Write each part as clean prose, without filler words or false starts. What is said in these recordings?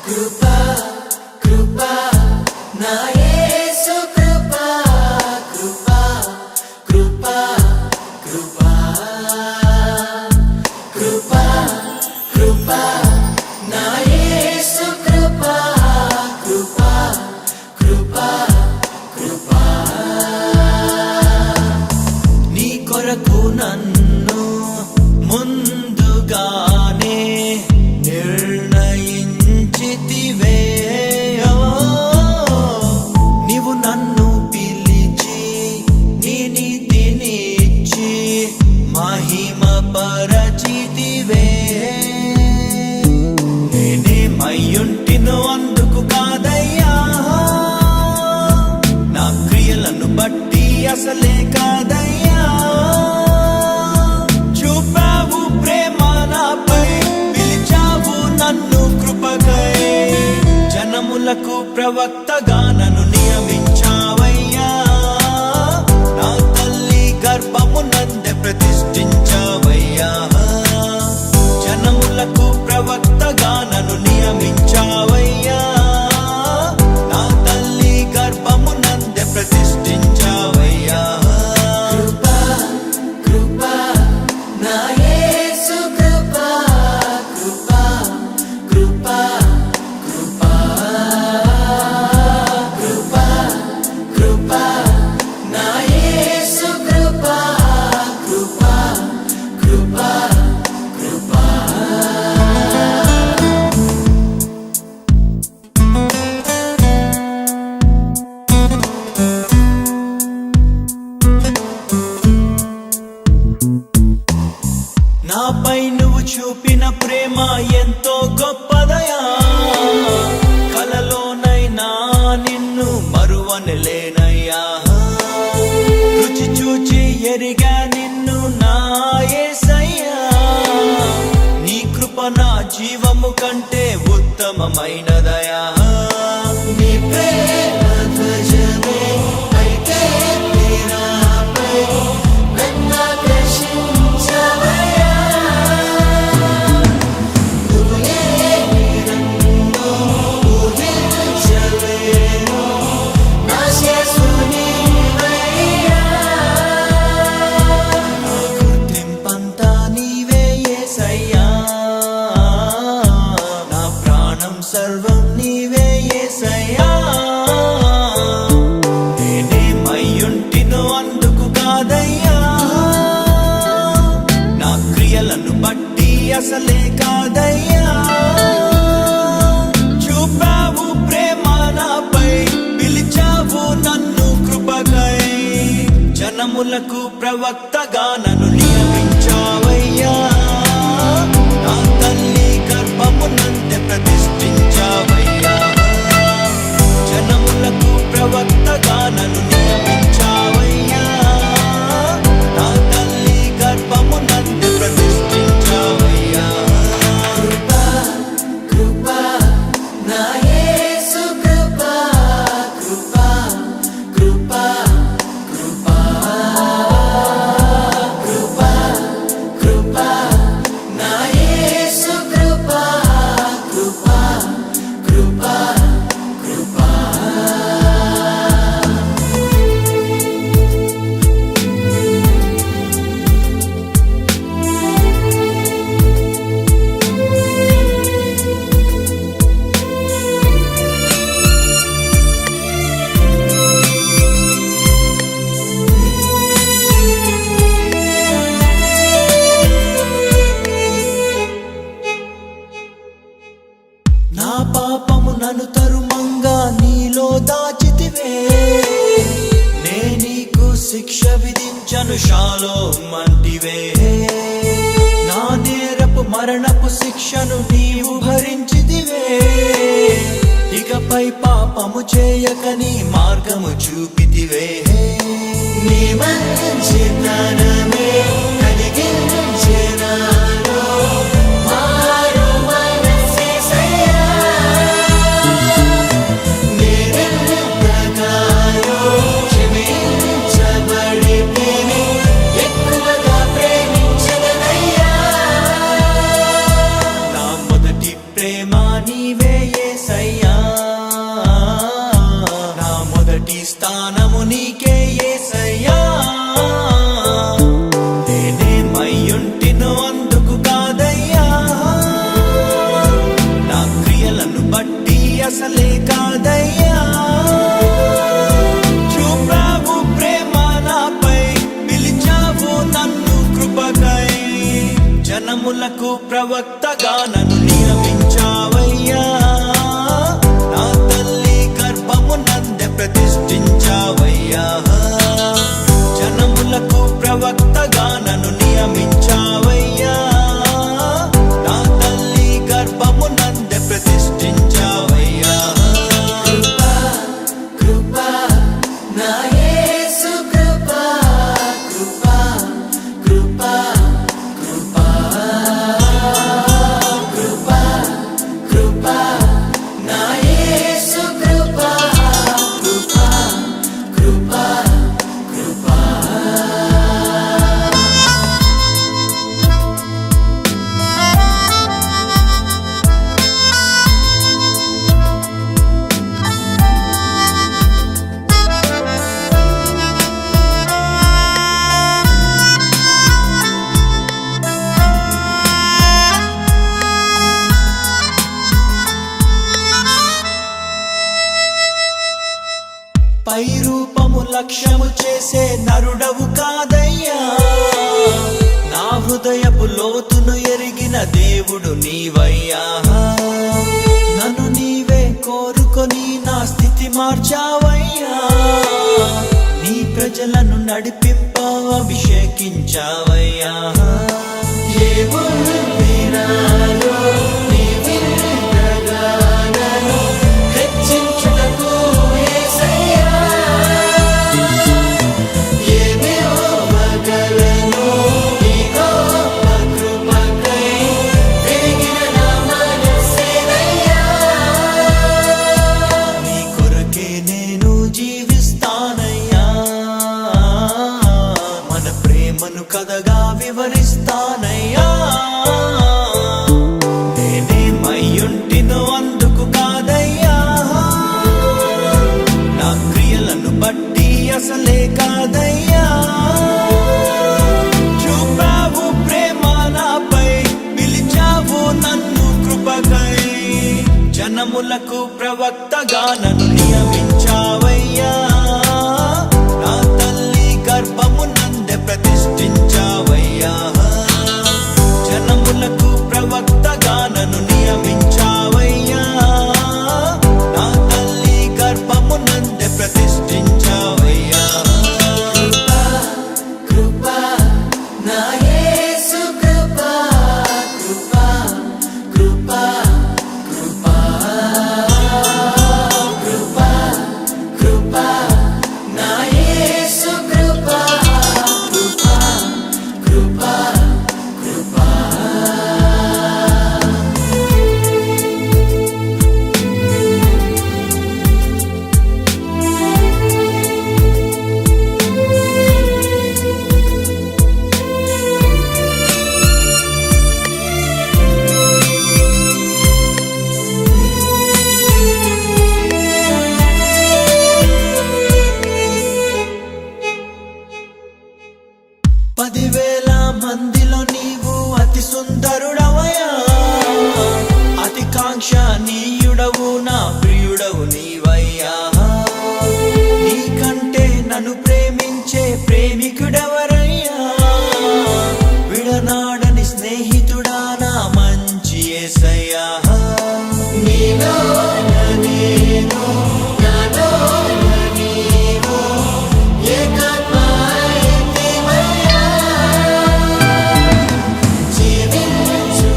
కృపా కృపా నా యేసు కృపా కృపా కృపా కృపా కృపా కృపా నా యేసు కృపా కృపా కృపా కృపా నీ కొరకు నన్ను ముందుగానే నీవు నన్ను పిలిచి నీ నీతినిచ్చి మహిమ పరచితివే. నేనేమయ్యుంటినో అందుకు కాదయ్యా, నా క్రియలను బట్టి అసలే కాదయ్యా. చూపావు ప్రేమ నాపై, పిలిచావు నన్ను కృపకై. జనములకు ప్రవక్తగా నన్ను నియమించావయ్యా, నా తల్లి గర్భమునందే ప్రతిష్ఠించావయ్యా. జనములకు ప్రవక్తగా నన్ను నియమించావయ్యా, నా తల్లి గర్భమునందే ప్రతిష్ఠించావయ్యా. కృపా కృపా నా యేసు కృపా కృపా కృపా నాపై నువ్వు చూపిన ప్రేమ ఎంతో గొప్పదయా. కలలోనైనా నిన్ను మరువనలేనయ్యా. రుచి చూచి ఎరిగా నిన్ను నా యేసయ్యా. నీ కృప నా జీవము కంటే ఉత్తమమైనదయా. నీ ప్రేమ ధ్వజమే అయితే నీరాపై నన్ను ఆకర్షించవయ్యా. నువ్వు నన్ను ఊహించలేను, నా యేసు నీవయ్యా. నా గుర్తింపంతా నీవే యేసయ్యా, నా ప్రాణం సర్వం నీవే యేసయ్యా. నేనేమయ్యుంటినో అందుకు కాదయ్యా, నా క్రియలను బట్టి అసలే కాదయ్యా. చూపావు ప్రేమ నాపై, పిలిచావు నన్ను కృపకై. జనములకు ప్రవక్తగా నన్ను నియమించావయ్యా, నా తల్లి గర్భమునందే ప్రతిష్ఠించావయ్యా. జనములకు ప్రవక్తగా నన్ను నియమించావయ్యా, నా తల్లి గర్భమునందే ప్రతిష్ఠించావయ్యా. కృపా కృపా నా యేసు కృపా కృపా కృపా కృపా కృపా కృపా నా యేసు కృపా కృపా కృపా కృపా. నా పాపము నన్ను తరుమంగా నీలో దాచితివే. నే నీకు శిక్ష విధించను షాలోమ్ అంటివే. నా నేరపు మరణపు శిక్షను నీవు భరించితివే. ఇకపై పాపము చేయక నీ మార్గము చూపితివే. నీ మంచి జ్ఞానమే కలిగించే నాలో మారు మనసేసయ్యా. నేనెంతగానో క్షమించబడితిని, ఎక్కువగా ప్రేమించెదనయ్యా. నా మొదటి ప్రేమ నీవే యేసయ్యా. నా మొదటి స్థానము నీకే యేసయ్యా. నేనేమయ్యుంటినో అందుకు కాదయ్యా, నా క్రియలను బట్టి అసలే కాదయ్యా. చూపావు ప్రేమ నాపై, పిలిచావు నన్ను కృపకై. జనములకు ప్రవక్తగా నన్ను నియమించావయ్యా. నా తల్లి గర్భము నందే ప్రతిష్ఠించావయ్యా. జనములకు ప్రవక్తగా నన్ను నియమించావయ్యా. నా తల్లి గర్భము నందే ప్రతిష్ఠించావయ్యా. కృపా కృపా నా యేసు కృపా, కృపా కృపా కృపా కృపా కృపా నా యేసు కృపా, కృపా కృపా కృపా. పై రూపము లక్ష్యము చేసే నరుడవు కాదయ్యా. నా హృదయపు లోతును ఎరిగిన దేవుడు నీవయ్యా. నన్ను నీవే కోరుకొని నా స్థితి మార్చావయ్యా. నీ ప్రజలను నడిపింప అభిషేకించావయ్యా. ఏముంది నాలో నీ విన్నగానను హెచ్చించుటకు యేసయ్యా. ఏమివ్వగలను నీ గొప్ప కృపకై, పెరిగిన నా మనస్సేనయ్యా. నీ కొరకే నేను జీవిస్తానయ్యా. మన ప్రేమను కథగా వివరిస్తానయ్యా. నేనేమయ్యుంటినో అందుకు కాదయ్యా, నా క్రియలను బట్టి అసలే కాదయ్యా. చూపావు ప్రేమ నాపై, పిలిచావు నన్ను కృపకై. జనములకు ప్రవక్తగా నన్ను నియమించావయ్యా. నా తల్లి గర్భము నందే ప్రతిష్ఠించావయ్యా. జనములకు ప్రవక్తగా నన్ను నియమించావయ్యా. నా తల్లి గర్భము నందే ప్రతిష్ఠించావయ్యా. కృపా కృపా నా యేసు కృపా, కృపా కృపా కృపా కృపా కృపా నా యేసు కృపా, కృపా కృపా కృపా. పదివేల మందిలో నీవు అతి సుందరుడవయ్యా. అతి కాంక్షణీయుడవు, నా ప్రియుడవు నీవయ్యా. నీకంటే నన్ను ప్రేమించే ప్రేమికుడెవరయ్యా. విడనాడని స్నేహితుడా నా మంచి యేసయ్యా. నీలోన నేను, నాలోన నీవు, ఏకాత్మమైతివయ్యా. జీవించు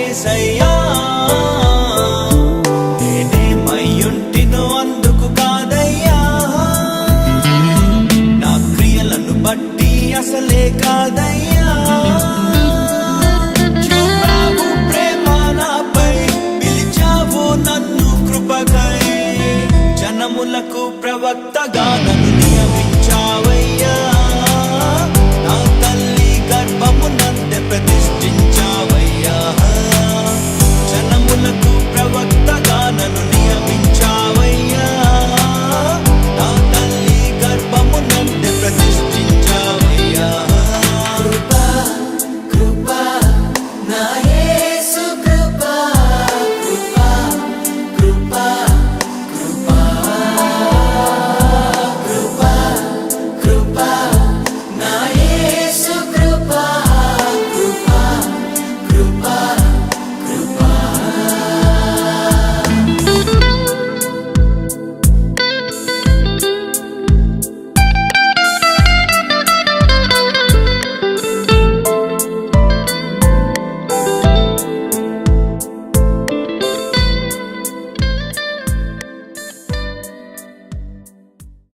యేసయ్యా నేనేమయ్యుంటినో అందుకు కాదయ్యా నా క్రియలను బట్టి అసలే కాదయ్యా చూపావు ప్రేమ నాపై పిలిచావు నన్ను కృపకై జనములకు ప్రవక్త